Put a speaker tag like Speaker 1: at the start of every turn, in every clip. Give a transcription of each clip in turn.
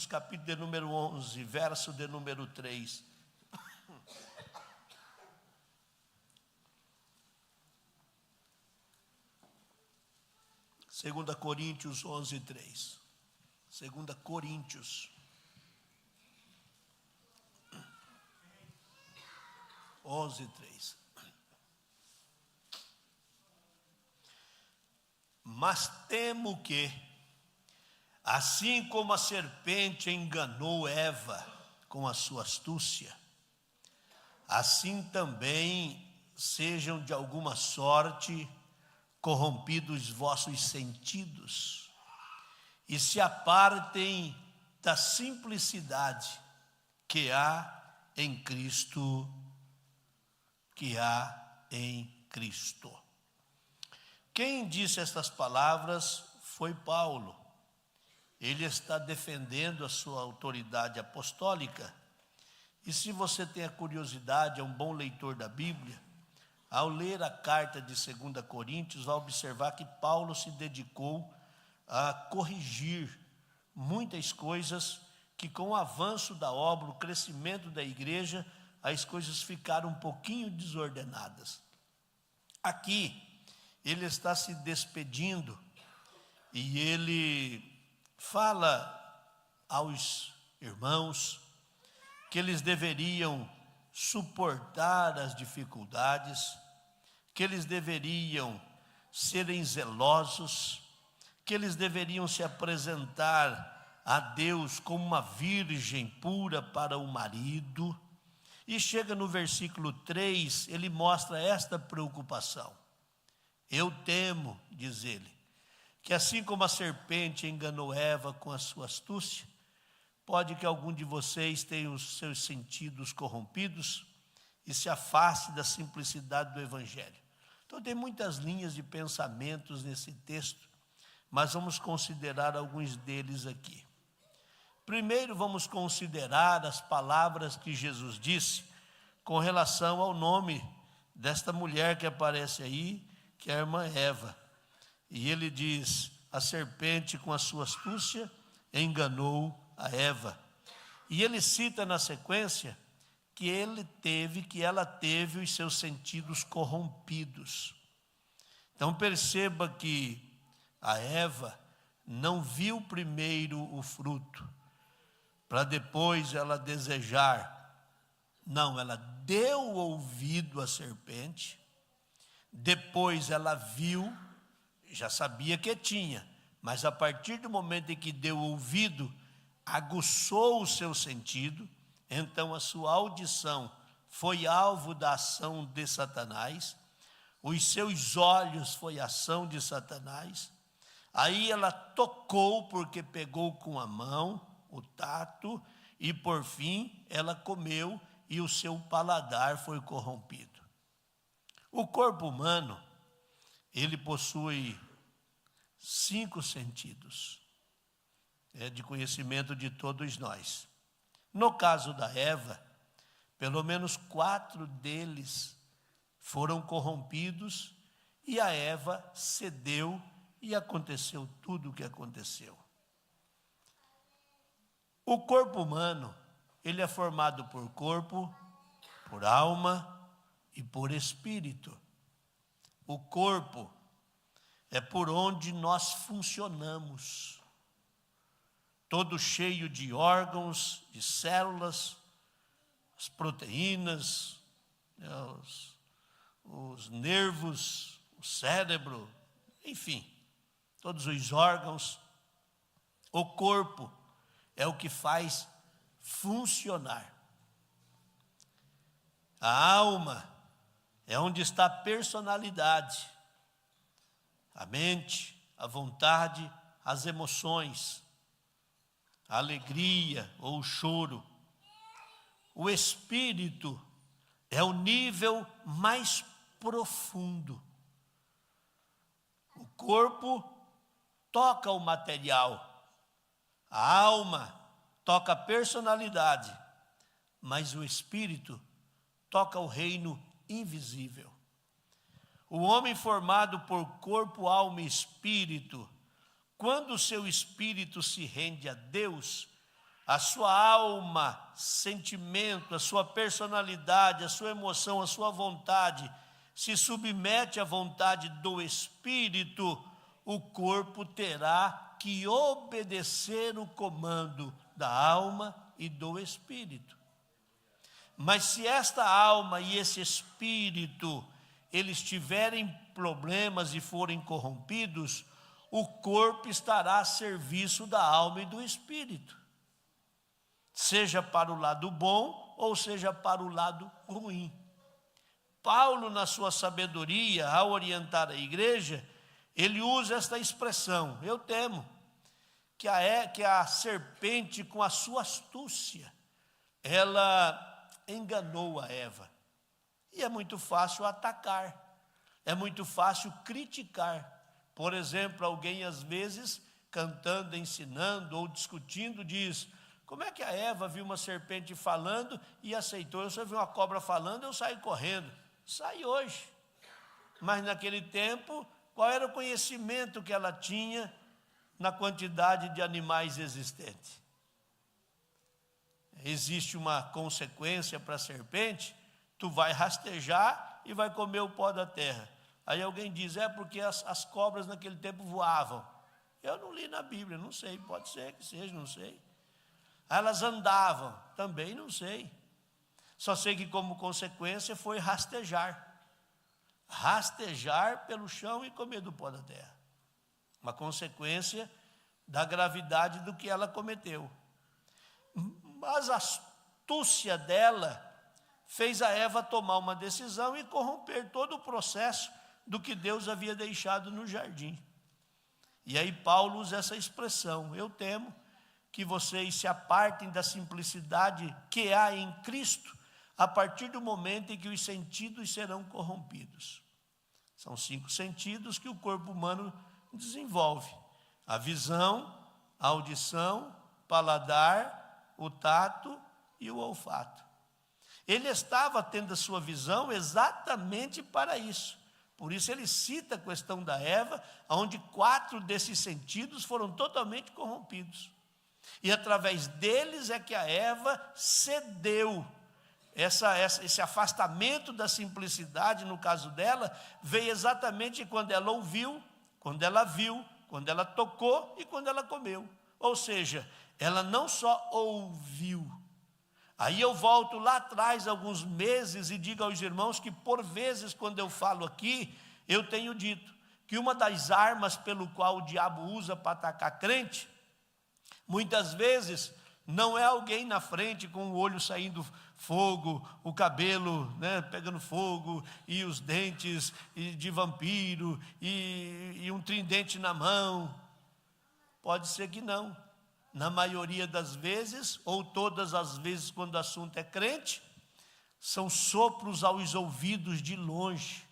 Speaker 1: Coríntios, capítulo de número 11, verso de número 3. 2 Coríntios 11, 3. 2 Coríntios 11, 3. Mas temo que, assim como a serpente enganou Eva com a sua astúcia, assim também sejam de alguma sorte corrompidos vossos sentidos, e se apartem da simplicidade que há em Cristo, Quem disse estas palavras foi Paulo. Ele está defendendo a sua autoridade apostólica. E se você tem a curiosidade, é um bom leitor da Bíblia, ao ler a carta de 2 Coríntios, vai observar que Paulo se dedicou a corrigir muitas coisas que, com o avanço da obra, o crescimento da igreja, as coisas ficaram um pouquinho desordenadas. Aqui, ele está se despedindo e ele fala aos irmãos que eles deveriam suportar as dificuldades, que eles deveriam serem zelosos, que eles deveriam se apresentar a Deus como uma virgem pura para o marido. E chega no versículo 3, ele mostra esta preocupação. Eu temo, diz ele, que assim como a serpente enganou Eva com a sua astúcia, pode que algum de vocês tenha os seus sentidos corrompidos e se afaste da simplicidade do Evangelho. Então tem muitas linhas de pensamentos nesse texto, mas vamos considerar alguns deles aqui. Primeiro vamos considerar as palavras que Jesus disse com relação ao nome desta mulher que aparece aí, que é a irmã Eva. E ele diz, a serpente com a sua astúcia enganou a Eva. E ele cita na sequência que ela teve os seus sentidos corrompidos. Então perceba que a Eva não viu primeiro o fruto, para depois ela desejar. Não, ela deu ouvido à serpente, depois ela viu, já sabia que tinha, mas a partir do momento em que deu ouvido, aguçou o seu sentido, então a sua audição foi alvo da ação de Satanás, os seus olhos foi ação de Satanás, aí ela tocou porque pegou com a mão, o tato, e por fim ela comeu e o seu paladar foi corrompido. O corpo humano, ele possui 5 sentidos, de conhecimento de todos nós. No caso da Eva, pelo menos 4 deles foram corrompidos e a Eva cedeu e aconteceu tudo o que aconteceu. O corpo humano, ele é formado por corpo, por alma e por espírito. O corpo é por onde nós funcionamos, todo cheio de órgãos, de células, as proteínas, os nervos, o cérebro, enfim, todos os órgãos. O corpo é o que faz funcionar. A alma é onde está a personalidade, a mente, a vontade, as emoções, a alegria ou o choro. O espírito é o nível mais profundo. O corpo toca o material, a alma toca a personalidade, mas o espírito toca o reino invisível. O homem formado por corpo, alma e espírito, quando o seu espírito se rende a Deus, a sua alma, sentimento, a sua personalidade, a sua emoção, a sua vontade, se submete à vontade do Espírito, o corpo terá que obedecer o comando da alma e do Espírito. Mas se esta alma e esse Espírito, eles tiverem problemas e forem corrompidos, o corpo estará a serviço da alma e do Espírito, seja para o lado bom ou seja para o lado ruim. Paulo, na sua sabedoria, ao orientar a igreja, ele usa esta expressão: eu temo que a serpente, com a sua astúcia, ela enganou a Eva. E é muito fácil atacar, é muito fácil criticar. Por exemplo, alguém às vezes, cantando, ensinando ou discutindo, diz: como é que a Eva viu uma serpente falando e aceitou? Eu só vi uma cobra falando, eu saí correndo. Sai hoje. Mas naquele tempo, qual era o conhecimento que ela tinha na quantidade de animais existentes? Existe uma consequência para a serpente: tu vai rastejar e vai comer o pó da terra. Aí alguém diz: é porque as cobras naquele tempo voavam. Eu não li na Bíblia, não sei, pode ser que seja, não sei. Elas andavam, também não sei. Só sei que como consequência foi rastejar. Rastejar pelo chão e comer do pó da terra. Uma consequência da gravidade do que ela cometeu. Mas a astúcia dela fez a Eva tomar uma decisão e corromper todo o processo do que Deus havia deixado no jardim. E aí Paulo usa essa expressão: eu temo que vocês se apartem da simplicidade que há em Cristo, a partir do momento em que os sentidos serão corrompidos. São 5 sentidos que o corpo humano desenvolve: a visão, a audição, paladar, o tato e o olfato. Ele estava tendo a sua visão exatamente para isso. Por isso ele cita a questão da Eva, onde 4 desses sentidos foram totalmente corrompidos. E através deles é que a Eva cedeu. Esse afastamento da simplicidade, no caso dela, veio exatamente quando ela ouviu, quando ela viu, quando ela tocou e quando ela comeu. Ou seja, ela não só ouviu. Aí eu volto lá atrás, alguns meses, e digo aos irmãos que por vezes, quando eu falo aqui, eu tenho dito que uma das armas pelo qual o diabo usa para atacar crente, muitas vezes não é alguém na frente com o olho saindo fogo, o cabelo, pegando fogo, e os dentes de vampiro, e um tridente na mão. Pode ser que não. Na maioria das vezes, ou todas as vezes quando o assunto é crente, são sopros aos ouvidos de longe.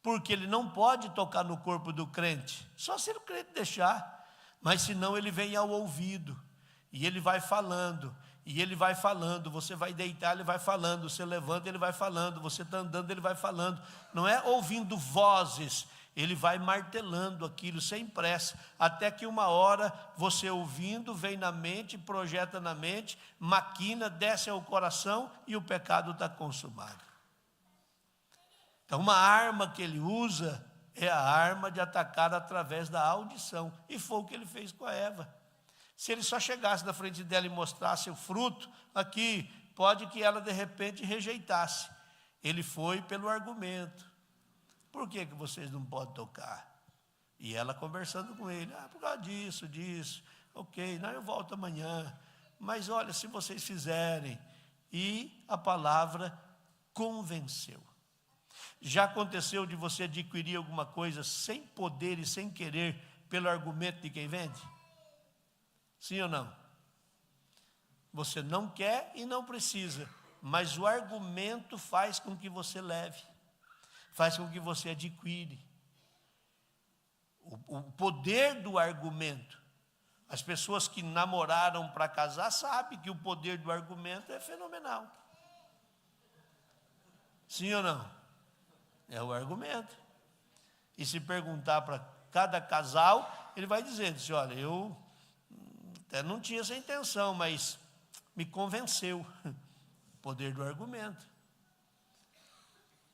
Speaker 1: Porque ele não pode tocar no corpo do crente, só se o crente deixar. Mas senão ele vem ao ouvido, e ele vai falando, e ele vai falando. Você vai deitar, ele vai falando. Você levanta, ele vai falando. Você está andando, ele vai falando. Não é ouvindo vozes, ele vai martelando aquilo sem pressa, até que uma hora você ouvindo, vem na mente, projeta na mente, maquina, desce ao coração e o pecado está consumado. Então uma arma que ele usa é a arma de atacar através da audição, e foi o que ele fez com a Eva. Se ele só chegasse na frente dela e mostrasse o fruto, aqui, pode que ela de repente rejeitasse. Ele foi pelo argumento. Por que vocês não podem tocar? E ela conversando com ele: por causa disso, ok, eu volto amanhã, mas olha, se vocês fizerem. E a palavra convenceu. Já aconteceu de você adquirir alguma coisa sem poder e sem querer, pelo argumento de quem vende? Sim ou não? Você não quer e não precisa, mas o argumento faz com que você leve, faz com que você adquire. O poder do argumento. As pessoas que namoraram para casar sabem que o poder do argumento é fenomenal. Sim ou não? É o argumento. E se perguntar para cada casal, ele vai dizer: olha, eu Até não tinha essa intenção, mas me convenceu. O poder do argumento.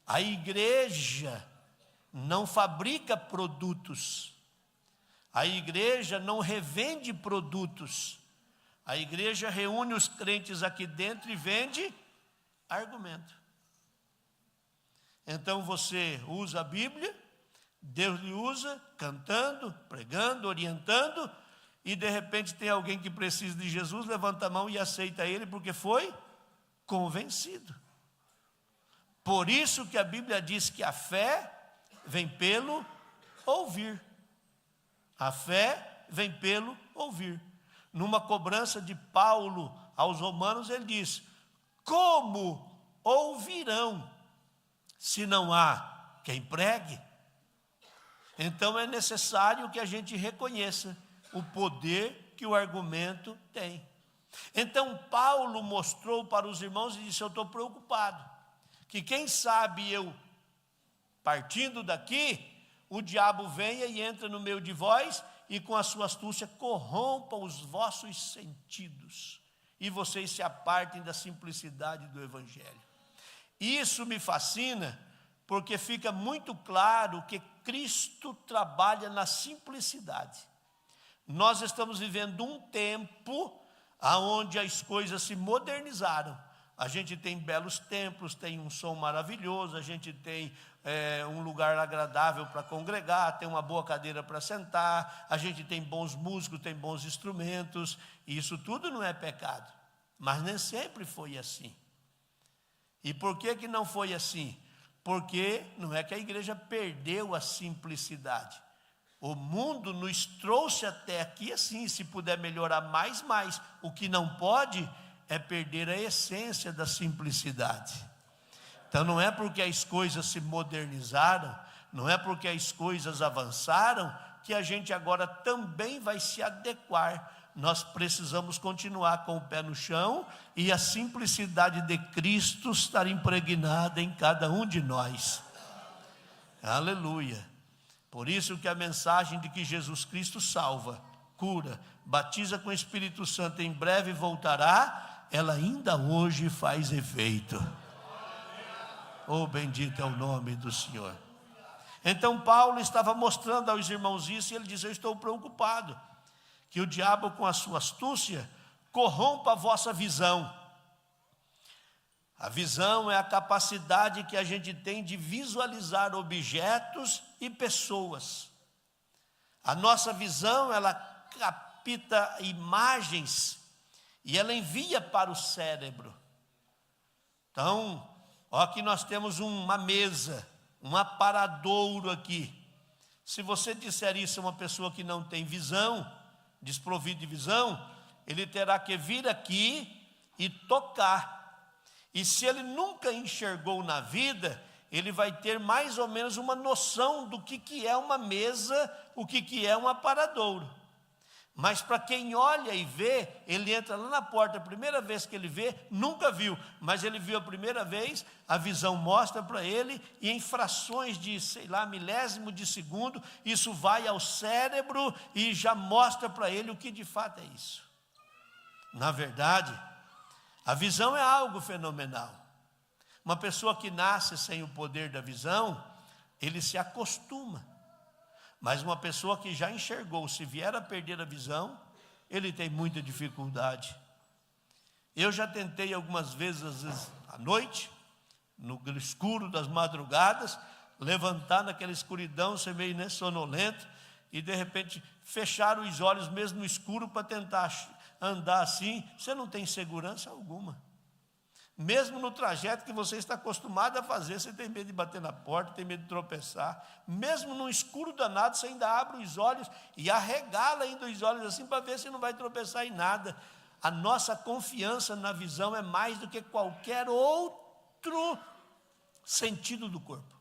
Speaker 1: A igreja não fabrica produtos. A igreja não revende produtos. A igreja reúne os crentes aqui dentro e vende argumento. Então você usa a Bíblia, Deus lhe usa cantando, pregando, orientando, e de repente tem alguém que precisa de Jesus, levanta a mão e aceita ele porque foi convencido. Por isso que a Bíblia diz que a fé vem pelo ouvir. A fé vem pelo ouvir. Numa cobrança de Paulo aos romanos, ele diz: como ouvirão se não há quem pregue? Então é necessário que a gente reconheça o poder que o argumento tem. Então Paulo mostrou para os irmãos e disse: eu estou preocupado, que quem sabe eu, partindo daqui, o diabo venha e entra no meio de vós e com a sua astúcia corrompa os vossos sentidos e vocês se apartem da simplicidade do Evangelho. Isso me fascina, porque fica muito claro que Cristo trabalha na simplicidade. Nós estamos vivendo um tempo onde as coisas se modernizaram. A gente tem belos templos, tem um som maravilhoso, a gente tem um lugar agradável para congregar, tem uma boa cadeira para sentar, a gente tem bons músicos, tem bons instrumentos, e isso tudo não é pecado, mas nem sempre foi assim. E por que não foi assim? Porque não é que a igreja perdeu a simplicidade. O mundo nos trouxe até aqui assim, se puder melhorar mais. O que não pode é perder a essência da simplicidade. Então não é porque as coisas se modernizaram, não é porque as coisas avançaram, que a gente agora também vai se adequar. Nós precisamos continuar com o pé no chão e a simplicidade de Cristo estar impregnada em cada um de nós. Aleluia. Por isso que a mensagem de que Jesus Cristo salva, cura, batiza com o Espírito Santo, em breve voltará, ela ainda hoje faz efeito. Oh, bendito é o nome do Senhor. Então Paulo estava mostrando aos irmãos isso, e ele diz: eu estou preocupado que o diabo, com a sua astúcia, corrompa a vossa visão. A visão é a capacidade que a gente tem de visualizar objetos e pessoas. A nossa visão, ela capta imagens e ela envia para o cérebro. Então, aqui nós temos uma mesa, um aparadouro aqui. Se você disser isso a uma pessoa que não tem visão, desprovido de visão, ele terá que vir aqui e tocar. E se ele nunca enxergou na vida, ele vai ter mais ou menos uma noção do que é uma mesa, o que é um aparadouro. Mas para quem olha e vê, ele entra lá na porta, a primeira vez que ele vê, nunca viu, mas ele viu a primeira vez, a visão mostra para ele, e em frações de, milésimo de segundo, isso vai ao cérebro e já mostra para ele o que de fato é isso. Na verdade, a visão é algo fenomenal. Uma pessoa que nasce sem o poder da visão, ele se acostuma. Mas uma pessoa que já enxergou, se vier a perder a visão, ele tem muita dificuldade. Eu já tentei algumas vezes, às vezes à noite, no escuro das madrugadas, levantar naquela escuridão, ser meio sonolento, e de repente fechar os olhos mesmo no escuro para tentar andar assim. Você não tem segurança alguma. Mesmo no trajeto que você está acostumado a fazer, você tem medo de bater na porta, tem medo de tropeçar. Mesmo no escuro danado, você ainda abre os olhos e arregala ainda os olhos assim para ver se não vai tropeçar em nada. A nossa confiança na visão é mais do que qualquer outro sentido do corpo.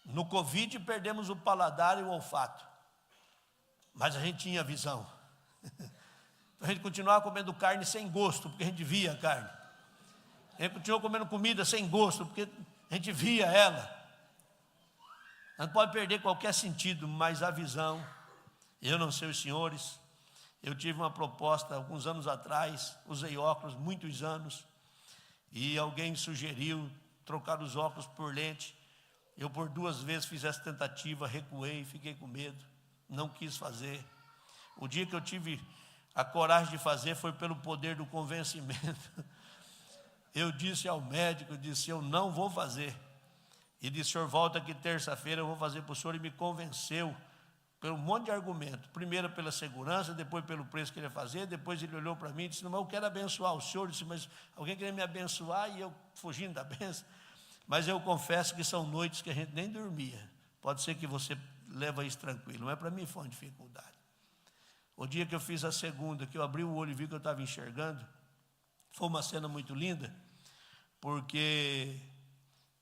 Speaker 1: No Covid perdemos o paladar e o olfato, mas a gente tinha visão. A gente continuava comendo carne sem gosto, porque a gente via a carne. A gente continuou comendo comida sem gosto, porque a gente via ela. Não pode perder qualquer sentido, mas a visão, eu não sei os senhores, Eu tive uma proposta alguns anos atrás, usei óculos muitos anos, e alguém sugeriu trocar os óculos por lente. Eu por 2 vezes fiz essa tentativa, recuei, fiquei com medo, não quis fazer. O dia que eu tive a coragem de fazer foi pelo poder do convencimento. Eu disse ao médico, eu não vou fazer. E disse, o senhor volta aqui terça-feira, eu vou fazer para o senhor. E me convenceu por um monte de argumento. Primeiro pela segurança, depois pelo preço que ele ia fazer. Depois ele olhou para mim e disse, não, mas eu quero abençoar o senhor. Eu disse, mas alguém queria me abençoar e eu fugindo da bênção. Mas eu confesso que são noites que a gente nem dormia. Pode ser que você leva isso tranquilo, mas para mim foi uma dificuldade. O dia que eu fiz a segunda, que eu abri o olho e vi que eu estava enxergando, foi uma cena muito linda, porque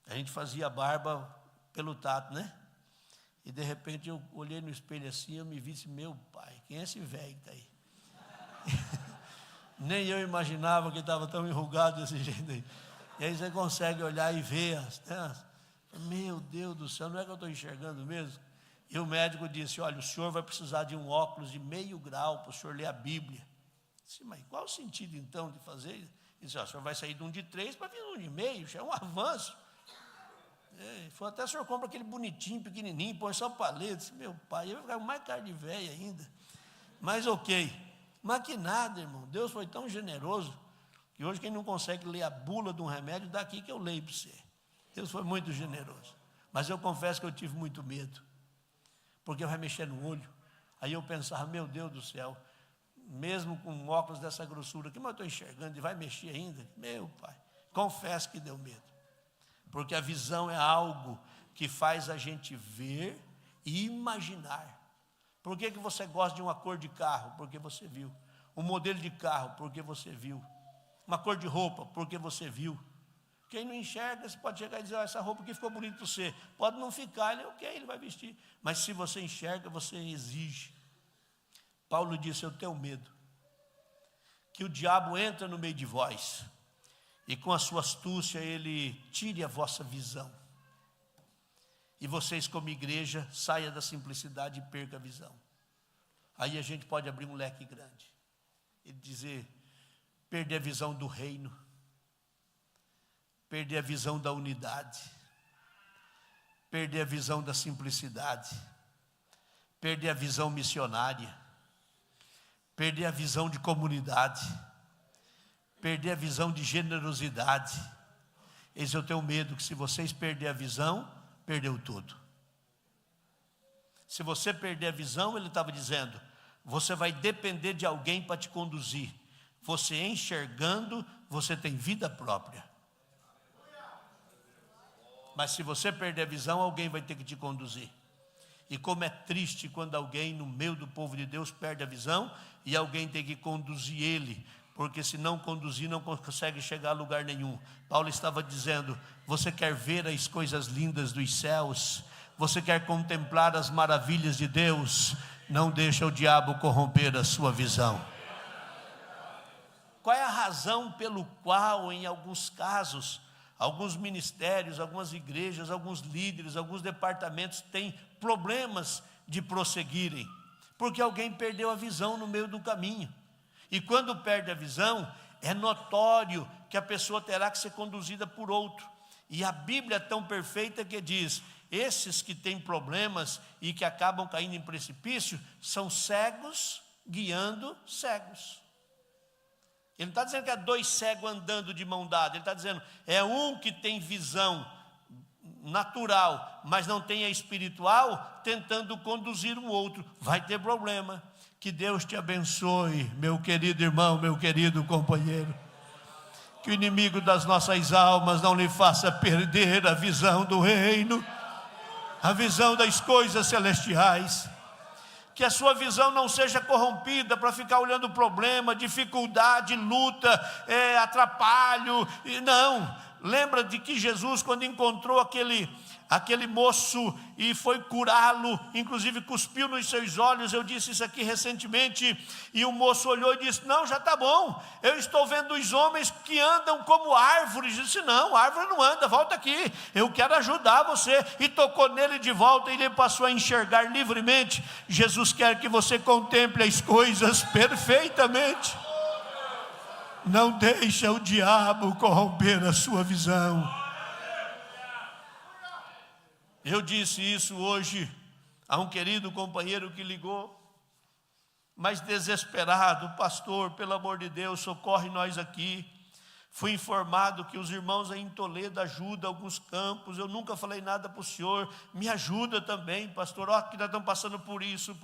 Speaker 1: a gente fazia barba pelo tato, né? E de repente eu olhei no espelho assim, eu me vi e disse, meu pai, quem é esse velho que está aí? Nem eu imaginava que estava tão enrugado desse jeito aí. E aí você consegue olhar e ver meu Deus do céu, não é que eu estou enxergando mesmo? E o médico disse, olha, o senhor vai precisar de um óculos de meio grau para o senhor ler a Bíblia. Eu disse, mas qual o sentido então de fazer? Ele disse, o senhor vai sair de um de 3 para vir um de meio, já é um avanço. Foi até o senhor compra aquele bonitinho, pequenininho, põe só paleta. Disse, meu pai, eu vou ficar mais cara de velho ainda. Mas ok, mas que nada, irmão, Deus foi tão generoso, que hoje quem não consegue ler a bula de um remédio, daqui que eu leio para você. Deus foi muito generoso. Mas eu confesso que eu tive muito medo, porque vai mexer no olho. Aí eu pensava, meu Deus do céu, mesmo com óculos dessa grossura aqui, mas eu estou enxergando e vai mexer ainda? Meu pai, confesso que deu medo. Porque a visão é algo que faz a gente ver e imaginar. Por que você gosta de uma cor de carro? Porque você viu. Um modelo de carro? Porque você viu. Uma cor de roupa? Porque você viu. Quem não enxerga, você pode chegar e dizer, essa roupa aqui ficou bonita para você. Pode não ficar, ele ok, ele vai vestir. Mas se você enxerga, você exige. Paulo disse, eu tenho medo que o diabo entra no meio de vós e com a sua astúcia ele tire a vossa visão. E vocês como igreja, saia da simplicidade e perca a visão. Aí a gente pode abrir um leque grande e dizer, perder a visão do reino, perder a visão da unidade, perder a visão da simplicidade, perder a visão missionária, perder a visão de comunidade, perder a visão de generosidade. Esse eu tenho medo que se vocês perderem a visão, perdeu tudo. Se você perder a visão, ele estava dizendo, você vai depender de alguém para te conduzir. Você enxergando, você tem vida própria. Mas se você perder a visão, alguém vai ter que te conduzir. E como é triste quando alguém no meio do povo de Deus perde a visão e alguém tem que conduzir ele, porque se não conduzir não consegue chegar a lugar nenhum. Paulo estava dizendo, você quer ver as coisas lindas dos céus, você quer contemplar as maravilhas de Deus, não deixa o diabo corromper a sua visão. Qual é a razão pelo qual em alguns casos, alguns ministérios, algumas igrejas, alguns líderes, alguns departamentos têm problemas de prosseguirem? Porque alguém perdeu a visão no meio do caminho. E quando perde a visão, é notório que a pessoa terá que ser conduzida por outro. E a Bíblia é tão perfeita que diz, esses que têm problemas e que acabam caindo em precipício, são cegos guiando cegos. Ele não está dizendo que é 2 cegos andando de mão dada, ele está dizendo, é um que tem visão natural, mas não tem a espiritual, tentando conduzir um outro, vai ter problema. Que Deus te abençoe, meu querido irmão, meu querido companheiro. Que o inimigo das nossas almas não lhe faça perder a visão do reino, a visão das coisas celestiais. Que a sua visão não seja corrompida para ficar olhando problema, dificuldade, luta, atrapalho. Não, Lembra de que Jesus, quando encontrou aquele moço e foi curá-lo, inclusive cuspiu nos seus olhos. Eu disse isso aqui recentemente, e o moço olhou e disse: não, já está bom, eu estou vendo os homens que andam como árvores. Disse: não, árvore não anda, volta aqui, eu quero ajudar você. E tocou nele de volta, e ele passou a enxergar livremente. Jesus quer que você contemple as coisas perfeitamente. Não deixa o diabo corromper a sua visão. Eu disse isso hoje a um querido companheiro que ligou, mas desesperado: pastor, pelo amor de Deus, socorre nós aqui. Fui informado que os irmãos aí em Toledo ajudam alguns campos. Eu nunca falei nada para o senhor, me ajuda também, pastor. Ó, que nós estamos passando por isso,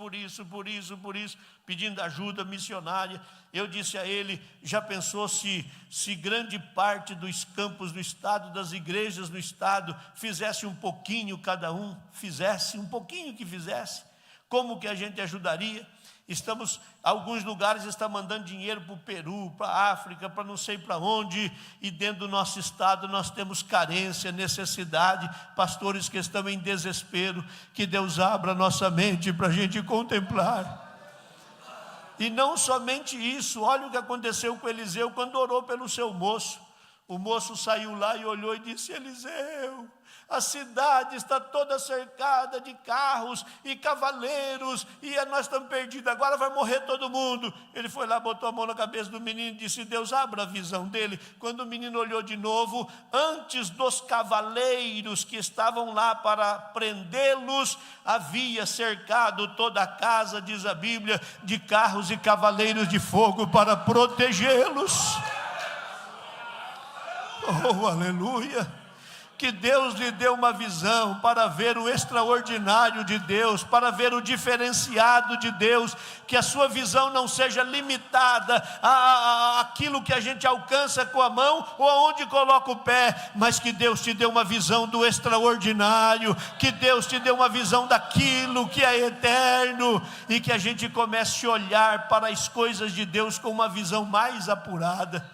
Speaker 1: pedindo ajuda missionária. Eu disse a ele: já pensou se grande parte dos campos do estado, das igrejas no estado, fizesse um pouquinho cada um, como que a gente ajudaria? Alguns lugares estão mandando dinheiro para o Peru, para a África, para não sei para onde, e dentro do nosso estado nós temos carência, necessidade, pastores que estão em desespero. Que Deus abra nossa mente para a gente contemplar. E não somente isso, olha o que aconteceu com Eliseu quando orou pelo seu moço. O moço saiu lá e olhou e disse: Eliseu, a cidade está toda cercada de carros e cavaleiros, e nós estamos perdidos, agora vai morrer todo mundo. Ele foi lá, botou a mão na cabeça do menino e disse: Deus, abra a visão dele. Quando o menino olhou de novo, antes dos cavaleiros que estavam lá para prendê-los, havia cercado toda a casa, diz a Bíblia, de carros e cavaleiros de fogo para protegê-los. Oh, aleluia! Que Deus lhe dê uma visão para ver o extraordinário de Deus, para ver o diferenciado de Deus. Que a sua visão não seja limitada àquilo que a gente alcança com a mão ou aonde coloca o pé, mas que Deus te dê uma visão do extraordinário, que Deus te dê uma visão daquilo que é eterno, e que a gente comece a olhar para as coisas de Deus com uma visão mais apurada.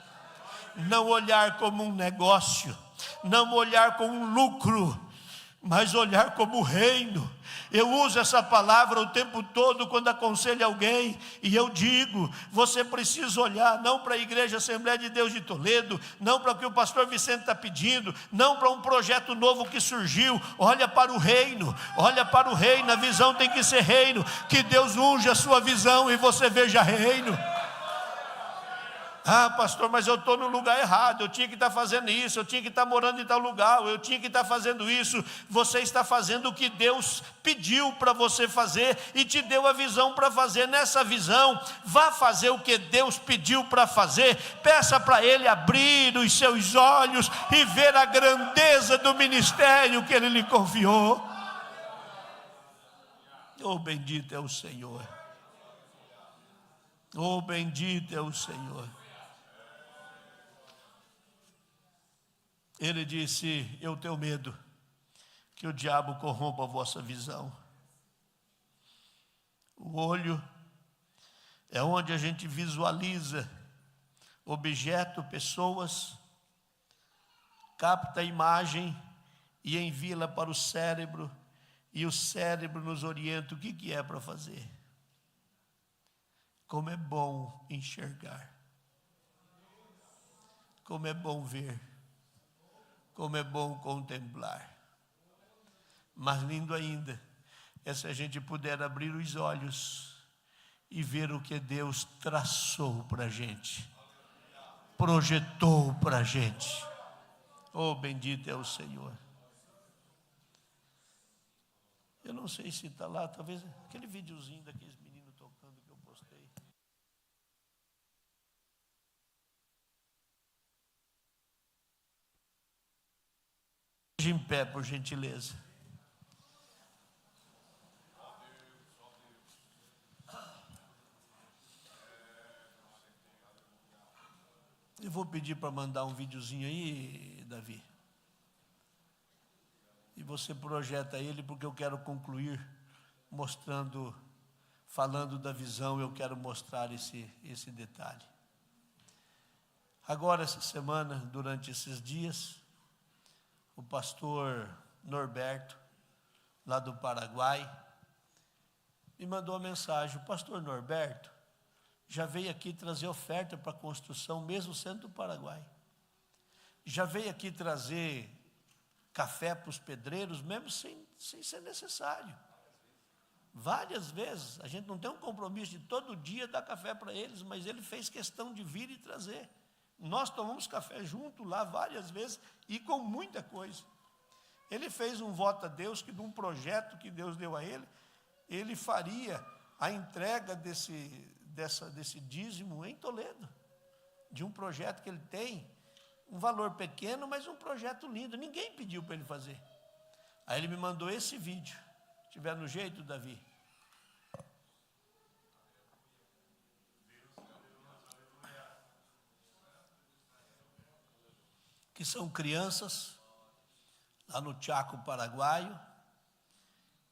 Speaker 1: Não olhar como um negócio, não olhar como um lucro, mas olhar como reino. Eu uso essa palavra o tempo todo quando aconselho alguém, e eu digo: você precisa olhar não para a Igreja Assembleia de Deus de Toledo, não para o que o pastor Vicente está pedindo, não para um projeto novo que surgiu. Olha para o reino, a visão tem que ser reino. Que Deus unja a sua visão e você veja reino. Ah, pastor, mas eu estou no lugar errado, eu tinha que estar fazendo isso, eu tinha que estar morando em tal lugar, eu tinha que estar fazendo isso. Você está fazendo o que Deus pediu para você fazer e te deu a visão para fazer. Nessa visão, vá fazer o que Deus pediu para fazer. Peça para Ele abrir os seus olhos e ver a grandeza do ministério que Ele lhe confiou. Oh, bendito é o Senhor. Oh, bendito é o Senhor. Ele disse: eu tenho medo que o diabo corrompa a vossa visão. O olho é onde a gente visualiza objeto, pessoas, capta a imagem e envia-la para o cérebro, e o cérebro nos orienta o que é para fazer. Como é bom enxergar, como é bom ver, como é bom contemplar. Mas lindo ainda é se a gente puder abrir os olhos e ver o que Deus traçou para a gente, projetou para a gente. Oh, bendito é o Senhor. Eu não sei se está lá, talvez aquele videozinho daqueles meninos tocando que eu postei. Em pé, por gentileza. Eu vou pedir para mandar um videozinho aí, Davi. E você projeta ele, porque eu quero concluir mostrando, falando da visão. Eu quero mostrar esse detalhe. Agora, essa semana, durante esses dias, o pastor Norberto, lá do Paraguai, me mandou uma mensagem: o pastor Norberto já veio aqui trazer oferta para a construção, mesmo sendo do Paraguai. Já veio aqui trazer café para os pedreiros, mesmo sem ser necessário. Várias vezes. A gente não tem um compromisso de todo dia dar café para eles, mas ele fez questão de vir e trazer. Nós tomamos café junto lá várias vezes e com muita coisa. Ele fez um voto a Deus que de um projeto que Deus deu a ele, ele faria a entrega desse dízimo em Toledo, de um projeto que ele tem, um valor pequeno, mas um projeto lindo. Ninguém pediu para ele fazer. Aí ele me mandou esse vídeo. Se tiver no jeito, Davi. Que são crianças lá no Chaco paraguaio,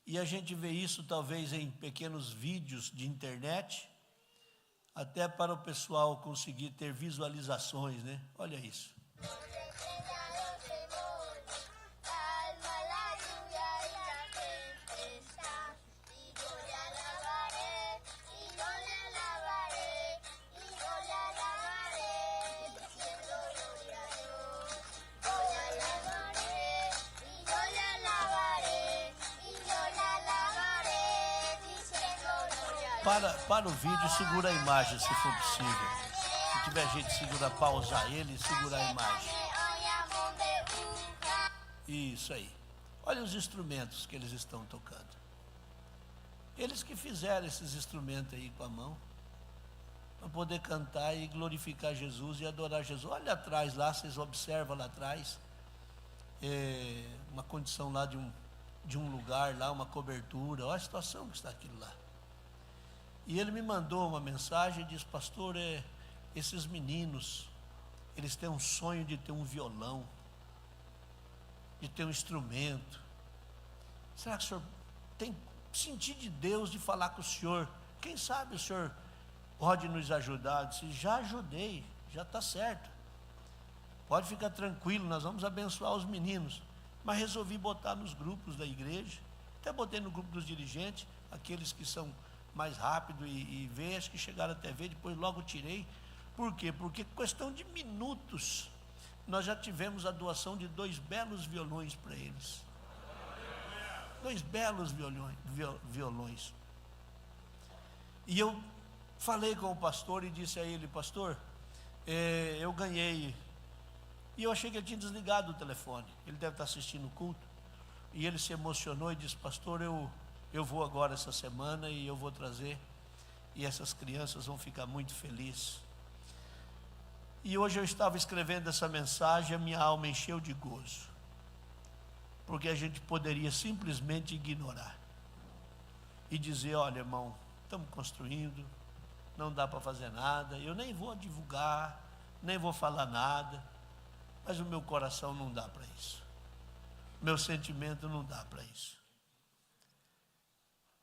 Speaker 1: e a gente vê isso talvez em pequenos vídeos de internet, até para o pessoal conseguir ter visualizações, né? Olha isso. Para o vídeo, segura a imagem, se for possível. Se tiver jeito de segurar, pausar ele e segurar a imagem. Isso aí. Olha os instrumentos que eles estão tocando. Eles que fizeram esses instrumentos aí com a mão, para poder cantar e glorificar Jesus e adorar Jesus. Olha atrás lá, vocês observam lá atrás, uma condição lá de um lugar lá, uma cobertura. Olha a situação que está aquilo lá. E ele me mandou uma mensagem e disse: pastor, esses meninos, eles têm um sonho de ter um violão, de ter um instrumento. Será que o senhor tem sentido de Deus de falar com o senhor? Quem sabe o senhor pode nos ajudar? Eu disse: já ajudei, já está certo. Pode ficar tranquilo, nós vamos abençoar os meninos. Mas resolvi botar nos grupos da igreja, até botei no grupo dos dirigentes, aqueles que são mais rápido e ver, acho que chegaram até ver, depois logo tirei. Por quê? Porque questão de minutos, nós já tivemos a doação de 2 belos violões para eles. 2 belos violões. E eu falei com o pastor e disse a ele: pastor, eu ganhei. E eu achei que ele tinha desligado o telefone. Ele deve estar assistindo o culto. E ele se emocionou e disse: pastor, eu vou agora essa semana e eu vou trazer, e essas crianças vão ficar muito felizes. E hoje eu estava escrevendo essa mensagem, a minha alma encheu de gozo, porque a gente poderia simplesmente ignorar e dizer: olha, irmão, estamos construindo, não dá para fazer nada, eu nem vou divulgar, nem vou falar nada, mas o meu coração não dá para isso, meu sentimento não dá para isso.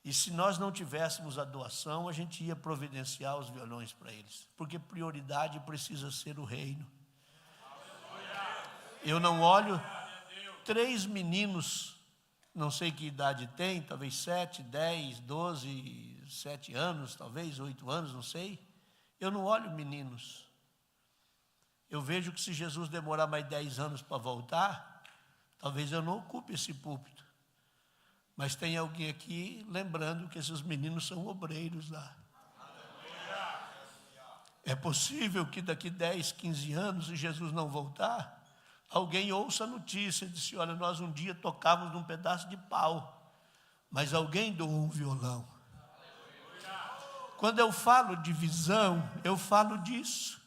Speaker 1: E se nós não tivéssemos a doação, a gente ia providenciar os violões para eles, porque prioridade precisa ser o reino. Eu não olho 3 meninos, não sei que idade tem, talvez 7, 10, 12, 7 anos, talvez 8 anos, não sei. Eu não olho meninos. Eu vejo que se Jesus demorar mais 10 anos para voltar, talvez eu não ocupe esse púlpito. Mas tem alguém aqui lembrando que esses meninos são obreiros lá. É possível que daqui 10, 15 anos, se Jesus não voltar, alguém ouça a notícia e disse: olha, nós um dia tocávamos num pedaço de pau, mas alguém doou um violão. Quando eu falo de visão, eu falo disso.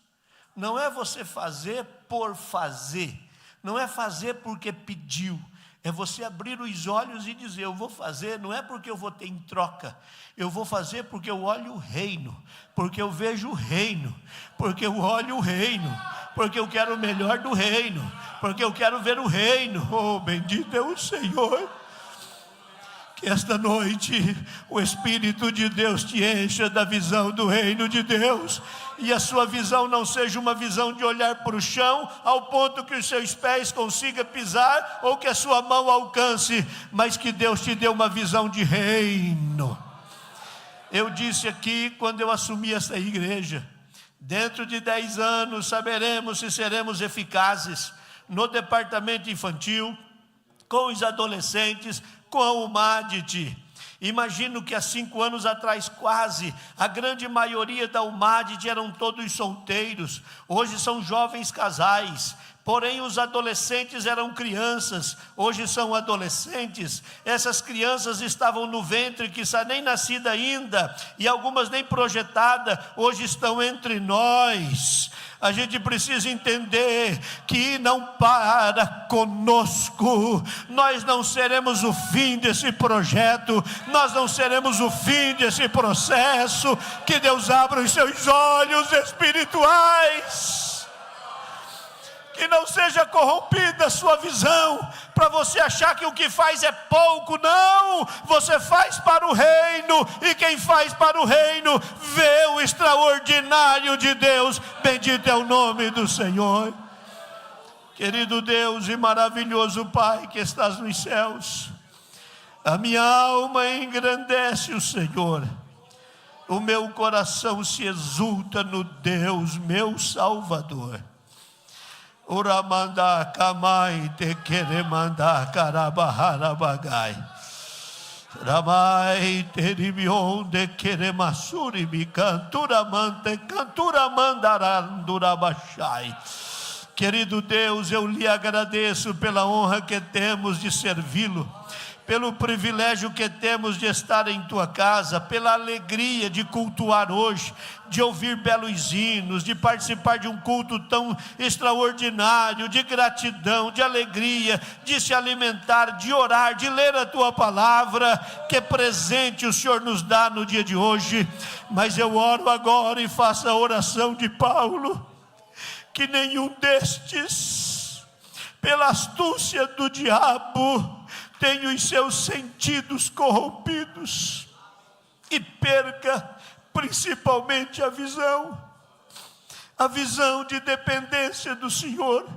Speaker 1: Não é você fazer por fazer, não é fazer porque pediu. É você abrir os olhos e dizer: eu vou fazer, não é porque eu vou ter em troca, eu vou fazer porque eu olho o reino, porque eu vejo o reino, porque eu olho o reino, porque eu quero o melhor do reino, porque eu quero ver o reino. Oh, bendito é o Senhor. Que esta noite o Espírito de Deus te encha da visão do reino de Deus, e a sua visão não seja uma visão de olhar para o chão ao ponto que os seus pés consigam pisar ou que a sua mão alcance, mas que Deus te dê uma visão de reino. Eu disse aqui quando eu assumi esta igreja, dentro de 10 anos saberemos se seremos eficazes no departamento infantil, com os adolescentes, com a Humanity. Imagino que há 5 anos atrás quase, a grande maioria da Humanity eram todos solteiros, hoje são jovens casais. Porém os adolescentes eram crianças, hoje são adolescentes. Essas crianças estavam no ventre, quizá nem nascida ainda, e algumas nem projetada, hoje estão entre nós. A gente precisa entender que não para conosco. Nós não seremos o fim desse projeto, nós não seremos o fim desse processo. Que Deus abra os seus olhos espirituais, que não seja corrompida a sua visão, para você achar que o que faz é pouco. Não, você faz para o reino, e quem faz para o reino, vê o extraordinário de Deus. Bendito é o nome do Senhor. Querido Deus e maravilhoso Pai que estás nos céus, a minha alma engrandece o Senhor, o meu coração se exulta no Deus meu Salvador. Uramanda kamai te queremanda karabaharabagai. Ramai terimion de queremasuri mi cantura mandarandurabashai. Querido Deus, eu lhe agradeço pela honra que temos de servi-lo, pelo privilégio que temos de estar em tua casa, pela alegria de cultuar hoje, de ouvir belos hinos, de participar de um culto tão extraordinário, de gratidão, de alegria, de se alimentar, de orar, de ler a tua palavra. Que presente o Senhor nos dá no dia de hoje. Mas eu oro agora e faço a oração de Paulo, que nenhum destes, pela astúcia do diabo, tenha os seus sentidos corrompidos e perca principalmente a visão de dependência do Senhor,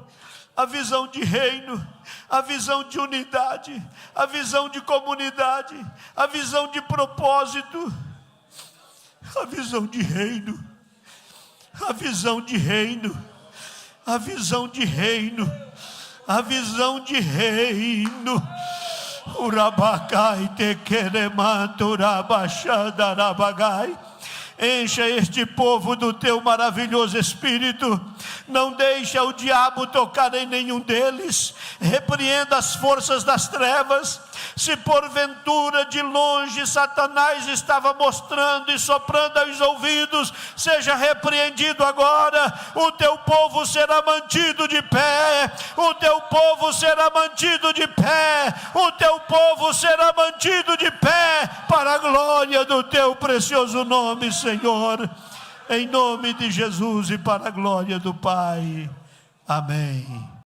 Speaker 1: a visão de reino, a visão de unidade, a visão de comunidade, a visão de propósito, a visão de reino, a visão de reino, a visão de reino, a visão de reino. Urabakai te queremanturabachadarabagai. Encha este povo do teu maravilhoso Espírito. Não deixa o diabo tocar em nenhum deles. Repreenda as forças das trevas. Se porventura de longe Satanás estava mostrando e soprando aos ouvidos, seja repreendido agora. O teu povo será mantido de pé. O teu povo será mantido de pé. O teu povo será mantido de pé, para a glória do teu precioso nome, Senhor. Em nome de Jesus e para a glória do Pai. Amém.